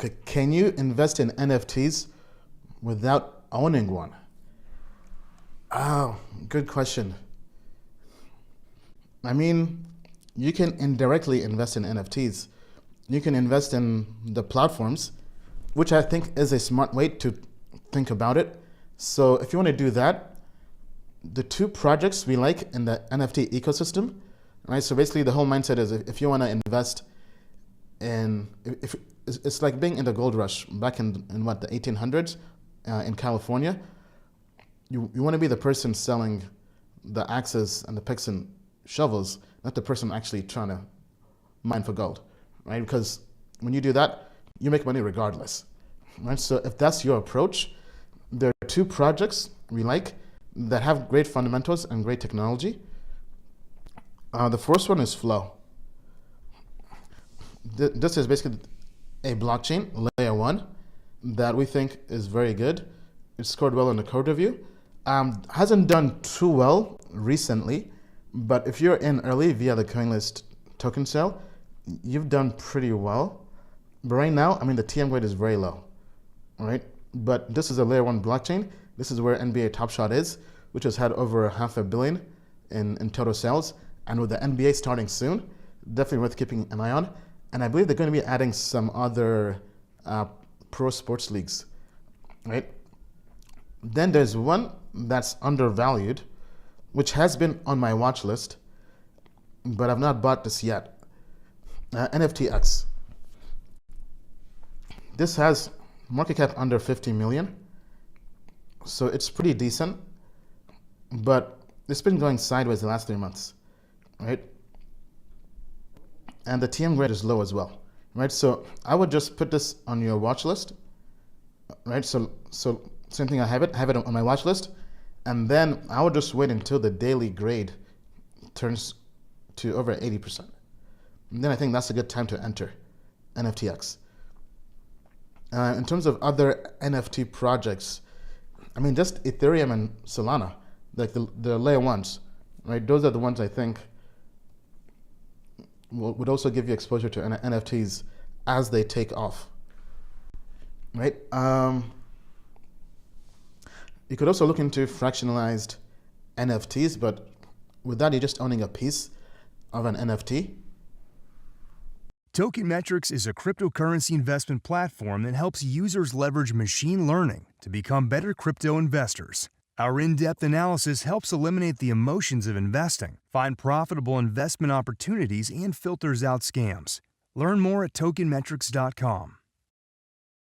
Okay, can you invest in NFTs without owning one? Oh, good question. I mean, you can indirectly invest in NFTs. You can invest in the platforms, which I think is a smart way to think about it. So if you want to do that, the two projects we like in the NFT ecosystem, right? So basically the whole mindset is if you want to invest in, if it's like being in the gold rush back in what, the 1800s in California. You want to be the person selling the axes and the picks and shovels, not the person actually trying to mine for gold, right? Because when you do that, you make money regardless, right? So if that's your approach, there are two projects we like that have great fundamentals and great technology. The first one is Flow. This is basically a blockchain, layer one, that we think is very good. It scored well in the code review. Hasn't done too well recently, but if you're in early via the CoinList token sale, you've done pretty well. But right now, I mean, the TM grade is very low, right? But this is a layer one blockchain. This is where NBA Top Shot is, which has had over $500 million in total sales. And with the NBA starting soon, definitely worth keeping an eye on. And I believe they're going to be adding some other pro sports leagues, right? Then there's one that's undervalued, which has been on my watch list, but I've not bought this yet. NFTX. This has market cap under 50 million, so it's pretty decent, but it's been going sideways the last 3 months, right? And the TM grade is low as well, right? So I would just put this on your watch list, right? So same thing, I have it on my watch list, and then I would just wait until the daily grade turns to over 80%. And then I think that's a good time to enter NFTX. In terms of other NFT projects, I mean, just Ethereum and Solana, like the layer ones, right? Those are the ones I think would also give you exposure to NFTs as they take off, right? You could also look into fractionalized NFTs, but with that, you're just owning a piece of an NFT. Token Metrics is a cryptocurrency investment platform that helps users leverage machine learning to become better crypto investors. Our in-depth analysis helps eliminate the emotions of investing, find profitable investment opportunities, and filters out scams. Learn more at tokenmetrics.com.